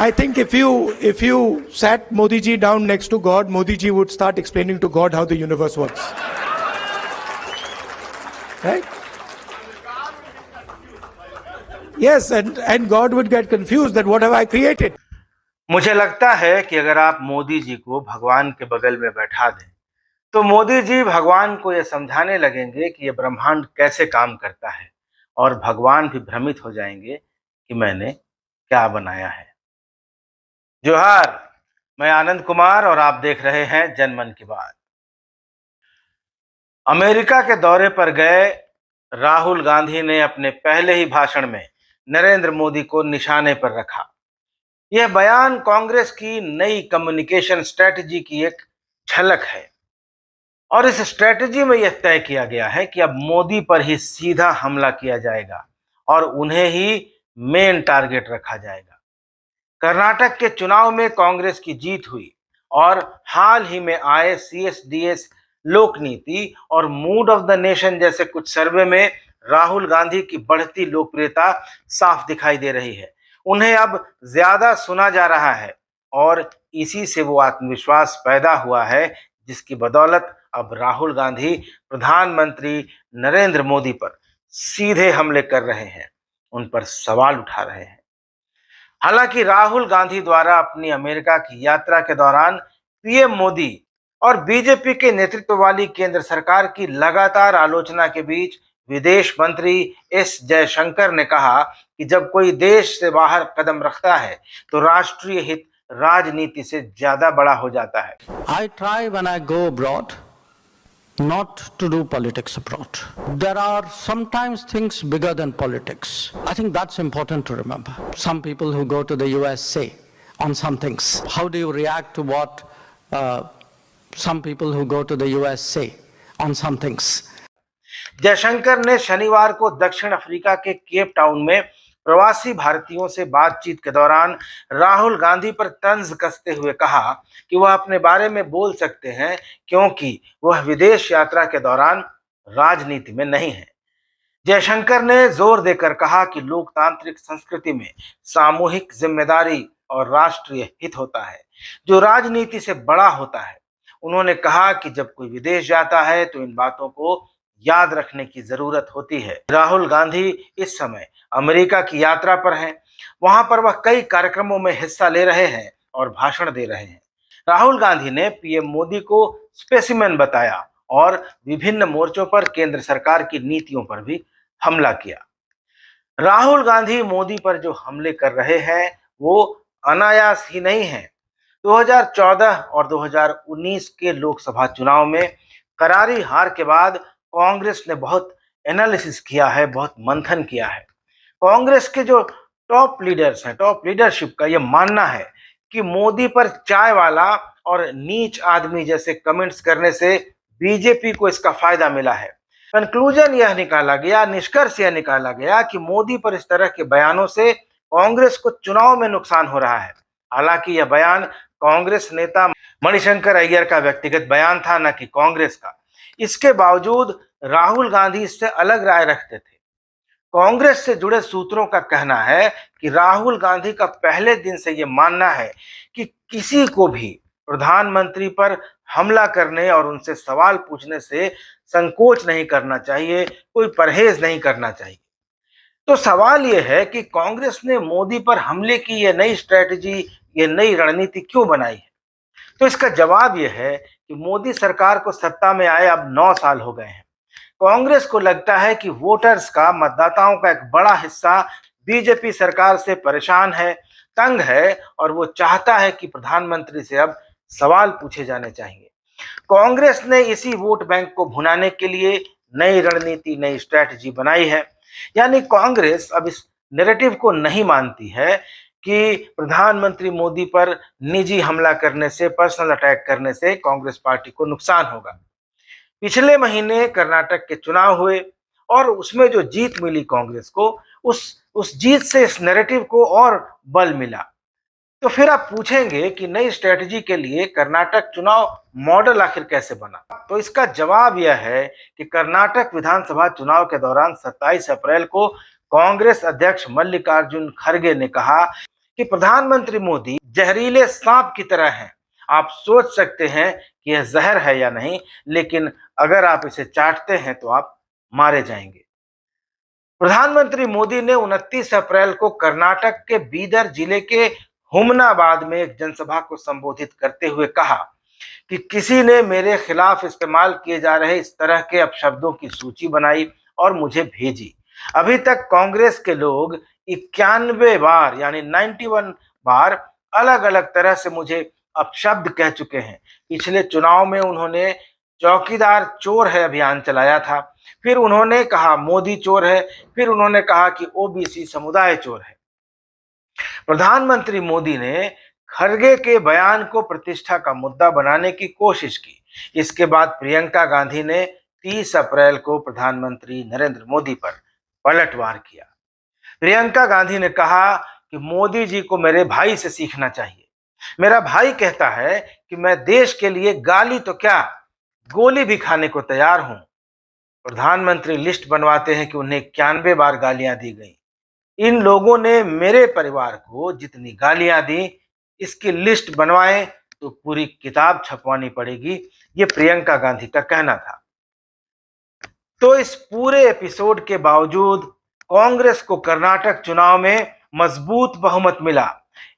I think if you sat Modi ji down next to God, Modi ji would start explaining to God how the universe works. Right? Yes, and God would get confused that what have I created? मुझे लगता है कि अगर आप मोदी जी को भगवान के बगल में बैठा दें तो मोदी जी भगवान को यह समझाने लगेंगे कि यह ब्रह्मांड कैसे काम करता है और भगवान भी भ्रमित हो जाएंगे कि मैंने क्या बनाया है। जोहार, मैं आनंद कुमार और आप देख रहे हैं जनमन की बात। अमेरिका के दौरे पर गए राहुल गांधी ने अपने पहले ही भाषण में नरेंद्र मोदी को निशाने पर रखा। यह बयान कांग्रेस की नई कम्युनिकेशन स्ट्रेटजी की एक झलक है और इस स्ट्रेटजी में यह तय किया गया है कि अब मोदी पर ही सीधा हमला किया जाएगा और उन्हें ही मेन टारगेट रखा जाएगा। कर्नाटक के चुनाव में कांग्रेस की जीत हुई और हाल ही में आए CSDS लोक नीति और मूड ऑफ द नेशन जैसे कुछ सर्वे में राहुल गांधी की बढ़ती लोकप्रियता साफ दिखाई दे रही है। उन्हें अब ज्यादा सुना जा रहा है और इसी से वो आत्मविश्वास पैदा हुआ है जिसकी बदौलत अब राहुल गांधी प्रधानमंत्री नरेंद्र मोदी पर सीधे हमले कर रहे हैं, उन पर सवाल उठा रहे हैं। हालांकि राहुल गांधी द्वारा अपनी अमेरिका की यात्रा के दौरान पीएम मोदी और बीजेपी के नेतृत्व वाली केंद्र सरकार की लगातार आलोचना के बीच विदेश मंत्री एस जयशंकर ने कहा कि जब कोई देश से बाहर कदम रखता है तो राष्ट्रीय हित राजनीति से ज्यादा बड़ा हो जाता है। I try when I go abroad not to do politics abroad. There are sometimes things bigger than politics. I think that's important to remember. Some people who go to the US say on some things. How do you react to what some people who go to the US say on some things? Jaishankar ने शनिवार को दक्षिण Africa के Cape Town में प्रवासी भारतीयों से बातचीत के दौरान राहुल गांधी पर तंज कसते हुए कहा कि वह अपने बारे में बोल सकते हैं क्योंकि वह विदेश यात्रा के दौरान राजनीति में नहीं है। जयशंकर ने जोर देकर कहा कि लोकतांत्रिक संस्कृति में सामूहिक जिम्मेदारी और राष्ट्रीय हित होता है जो राजनीति से बड़ा होता है। उन्होंने कहा कि जब कोई विदेश जाता है तो इन बातों को याद रखने की जरूरत होती है। राहुल गांधी इस समय अमेरिका की यात्रा पर हैं। वहां पर वह कई कार्यक्रमों में हिस्सा ले रहे हैं और भाषण दे रहे हैं। राहुल गांधी ने पीएम मोदी को स्पेसिमेन बताया और विभिन्न मोर्चों पर केंद्र सरकार की नीतियों पर भी हमला किया। राहुल गांधी मोदी पर जो हमले कर रहे हैं वो अनायास ही नहीं है। 2014 और 2019 के लोकसभा चुनाव में करारी हार के बाद कांग्रेस ने बहुत एनालिसिस किया है, बहुत मंथन किया है। कांग्रेस के जो टॉप लीडर्स हैं, टॉप लीडरशिप का यह मानना है कि मोदी पर चाय वाला और नीच आदमी जैसे कमेंट्स करने से बीजेपी को इसका फायदा मिला है। कंक्लूजन यह निकाला गया, निष्कर्ष यह निकाला गया कि मोदी पर इस तरह के बयानों से कांग्रेस को चुनाव में नुकसान हो रहा है। हालांकि यह बयान कांग्रेस नेता मणिशंकर अय्यर का व्यक्तिगत बयान था, न कि कांग्रेस का। इसके बावजूद राहुल गांधी इससे अलग राय रखते थे। कांग्रेस से जुड़े सूत्रों का कहना है कि राहुल गांधी का पहले दिन से यह मानना है कि किसी को भी प्रधानमंत्री पर हमला करने और उनसे सवाल पूछने से संकोच नहीं करना चाहिए, कोई परहेज नहीं करना चाहिए। तो सवाल यह है कि कांग्रेस ने मोदी पर हमले की यह नई स्ट्रेटजी, यह नई रणनीति क्यों बनाई है? तो इसका जवाब यह है कि मोदी सरकार को सत्ता में आए अब 9 साल हो गए हैं। कांग्रेस को लगता है कि वोटर्स का, मतदाताओं का एक बड़ा हिस्सा बीजेपी सरकार से परेशान है, तंग है और वो चाहता है कि प्रधानमंत्री से अब सवाल पूछे जाने चाहिए। कांग्रेस ने इसी वोट बैंक को भुनाने के लिए नई रणनीति, नई स्ट्रेटजी बनाई है। यानी कांग्रेस अब इस नैरेटिव को नहीं मानती है कि प्रधानमंत्री मोदी पर निजी हमला करने से, पर्सनल अटैक करने से कांग्रेस पार्टी को नुकसान होगा। पिछले महीने कर्नाटक के चुनाव हुए और उसमें जो जीत मिली कांग्रेस को, उस जीत से इस नैरेटिव को और बल मिला। तो फिर आप पूछेंगे कि नई स्ट्रेटजी के लिए कर्नाटक चुनाव मॉडल आखिर कैसे बना? तो इसका जवाब यह है कि कर्नाटक विधानसभा चुनाव के दौरान 27 अप्रैल को कांग्रेस अध्यक्ष मल्लिकार्जुन खड़गे ने कहा कि प्रधानमंत्री मोदी जहरीले सांप की तरह हैं। आप सोच सकते हैं कि यह जहर है या नहीं, लेकिन अगर आप इसे चाटते हैं तो आप मारे जाएंगे। प्रधानमंत्री मोदी ने 29 अप्रैल को कर्नाटक के बीदर जिले के हुमनाबाद में एक जनसभा को संबोधित करते हुए कहा कि किसी ने मेरे खिलाफ इस्तेमाल किए जा रहे इस तरह के अपशब्दों की सूची बनाई और मुझे भेजी। अभी तक कांग्रेस के लोग 91 बार यानी 91 बार अलग अलग तरह से मुझे अपशब्द कह चुके हैं। पिछले चुनाव में उन्होंने चौकीदार चोर है अभियान चलाया था, फिर उन्होंने कहा मोदी चोर है, फिर उन्होंने कहा कि ओबीसी समुदाय चोर है। प्रधानमंत्री मोदी ने खरगे के बयान को प्रतिष्ठा का मुद्दा बनाने की कोशिश की। इसके बाद प्रियंका गांधी ने 30 अप्रैल को प्रधानमंत्री नरेंद्र मोदी पर पलटवार किया। प्रियंका गांधी ने कहा कि मोदी जी को मेरे भाई से सीखना चाहिए। मेरा भाई कहता है कि मैं देश के लिए गाली तो क्या, गोली भी खाने को तैयार हूं। प्रधानमंत्री लिस्ट बनवाते हैं कि उन्हें 91 बार गालियां दी गई। इन लोगों ने मेरे परिवार को जितनी गालियां दी, इसकी लिस्ट बनवाएं तो पूरी किताब छपवानी पड़ेगी, ये प्रियंका गांधी का कहना था। तो इस पूरे एपिसोड के बावजूद कांग्रेस को कर्नाटक चुनाव में मजबूत बहुमत मिला।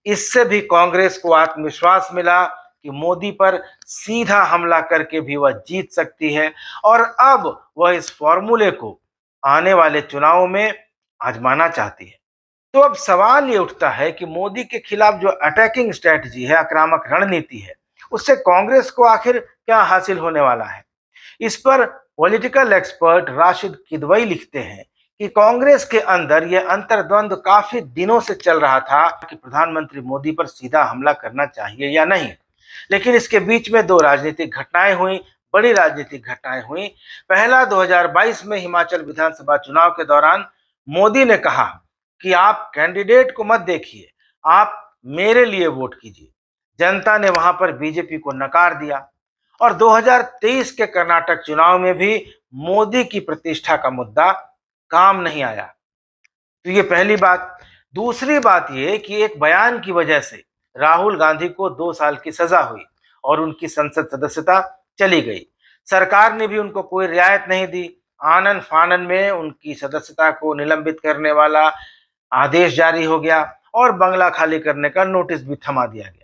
इससे भी कांग्रेस को आत्मविश्वास मिला कि मोदी पर सीधा हमला करके भी वह जीत सकती है, और अब वह इस फॉर्मूले को आने वाले चुनावों में आजमाना चाहती है। तो अब सवाल ये उठता है कि मोदी के खिलाफ जो अटैकिंग स्ट्रेटजी है, आक्रामक रणनीति है, उससे कांग्रेस को आखिर क्या हासिल होने वाला है। इस पर पॉलिटिकल एक्सपर्ट राशिद किदवई लिखते हैं कि कांग्रेस के अंदर यह अंतर्द्वंद काफी दिनों से चल रहा था कि प्रधानमंत्री मोदी पर सीधा हमला करना चाहिए या नहीं, लेकिन इसके बीच में दो राजनीतिक घटनाएं हुई, बड़ी राजनीतिक घटनाएं हुई। पहला 2022 में हिमाचल विधानसभा चुनाव के दौरान मोदी ने कहा कि आप कैंडिडेट को मत देखिए, आप मेरे लिए वोट कीजिए। जनता ने वहां पर बीजेपी को नकार दिया, और 2023 के कर्नाटक चुनाव में भी मोदी की प्रतिष्ठा का मुद्दा काम नहीं आया। तो ये पहली बात। दूसरी बात ये कि एक बयान की वजह से राहुल गांधी को 2 साल की सजा हुई और उनकी संसद सदस्यता चली गई। सरकार ने भी उनको कोई रियायत नहीं दी। आनन फानन में उनकी सदस्यता को निलंबित करने वाला आदेश जारी हो गया और बंगला खाली करने का नोटिस भी थमा दिया गया।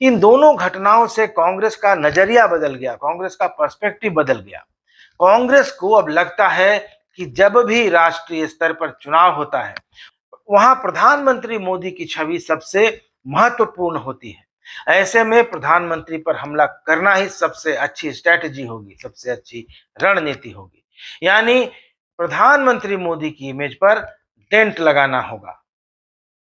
इन दोनों घटनाओं से कांग्रेस का नजरिया बदल गया, कांग्रेस का पर्सपेक्टिव बदल गया। कांग्रेस को अब लगता है कि जब भी राष्ट्रीय स्तर पर चुनाव होता है, वहां प्रधानमंत्री मोदी की छवि सबसे महत्वपूर्ण होती है। ऐसे में प्रधानमंत्री पर हमला करना ही सबसे अच्छी स्ट्रेटजी होगी, सबसे अच्छी रणनीति होगी। यानी प्रधानमंत्री मोदी की इमेज पर डेंट लगाना होगा।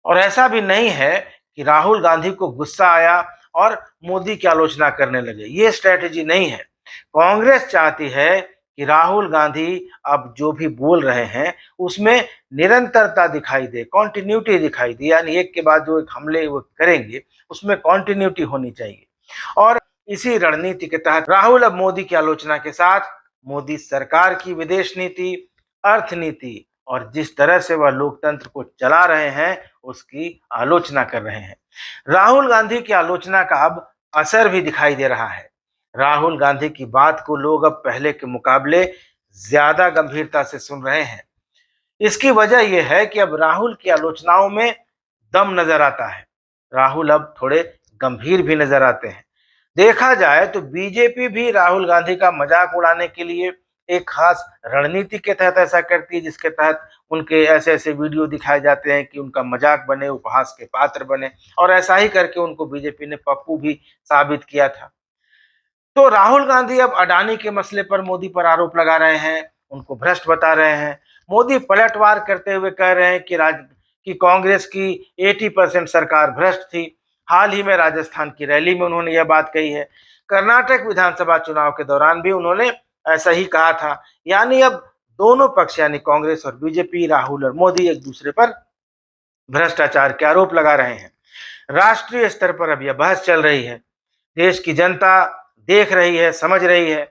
और ऐसा भी नहीं है कि राहुल गांधी को गुस्सा आया और मोदी की आलोचना करने लगे, ये स्ट्रेटजी नहीं है। कांग्रेस चाहती है कि राहुल गांधी अब जो भी बोल रहे हैं उसमें निरंतरता दिखाई दे, कॉन्टिन्यूटी दिखाई दे, यानी एक के बाद जो एक हमले वो करेंगे उसमें कॉन्टिन्यूटी होनी चाहिए। और इसी रणनीति के तहत राहुल अब मोदी की आलोचना के साथ मोदी सरकार की विदेश नीति, अर्थनीति और जिस तरह से वह लोकतंत्र को चला रहे हैं उसकी आलोचना कर रहे हैं। राहुल गांधी की आलोचना का अब असर भी दिखाई दे रहा है। राहुल गांधी की बात को लोग अब पहले के मुकाबले ज्यादा गंभीरता से सुन रहे हैं। इसकी वजह यह है कि अब राहुल की आलोचनाओं में दम नजर आता है। राहुल अब थोड़े गंभीर भी नजर आते हैं। देखा जाए तो बीजेपी भी राहुल गांधी का मजाक उड़ाने के लिए एक खास रणनीति के तहत ऐसा करती है, जिसके तहत उनके ऐसे ऐसे वीडियो दिखाए जाते हैं कि उनका मजाक बने, उपहास के पात्र बने, और ऐसा ही करके उनको बीजेपी ने पप्पू भी साबित किया था। तो राहुल गांधी अब अडानी के मसले पर मोदी पर आरोप लगा रहे हैं, उनको भ्रष्ट बता रहे हैं। मोदी पलटवार करते हुए कह रहे हैं कि कांग्रेस की 80% सरकार भ्रष्ट थी। हाल ही में राजस्थान की रैली में उन्होंने यह बात कही है। कर्नाटक विधानसभा चुनाव के दौरान भी उन्होंने ऐसा ही कहा था। यानी अब दोनों पक्ष यानी कांग्रेस और बीजेपी, राहुल और मोदी एक दूसरे पर भ्रष्टाचार के आरोप लगा रहे हैं। राष्ट्रीय स्तर पर अब यह बहस चल रही है। देश की जनता देख रही है, समझ रही है।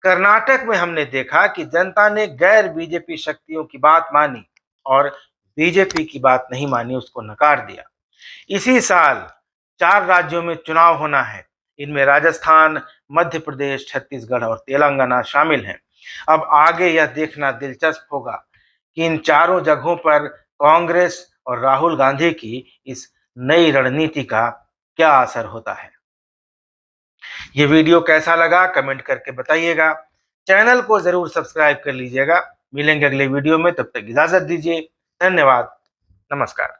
कर्नाटक में हमने देखा कि जनता ने गैर बीजेपी शक्तियों की बात मानी और बीजेपी की बात नहीं मानी, उसको नकार दिया। इसी साल 4 राज्यों में चुनाव होना है। इनमें राजस्थान, मध्य प्रदेश, छत्तीसगढ़ और तेलंगाना शामिल हैं। अब आगे यह देखना दिलचस्प होगा कि इन चारों जगहों पर कांग्रेस और राहुल गांधी की इस नई रणनीति का क्या असर होता है। ये वीडियो कैसा लगा कमेंट करके बताइएगा। चैनल को जरूर सब्सक्राइब कर लीजिएगा। मिलेंगे अगले वीडियो में, तब तक इजाजत दीजिए। धन्यवाद। नमस्कार।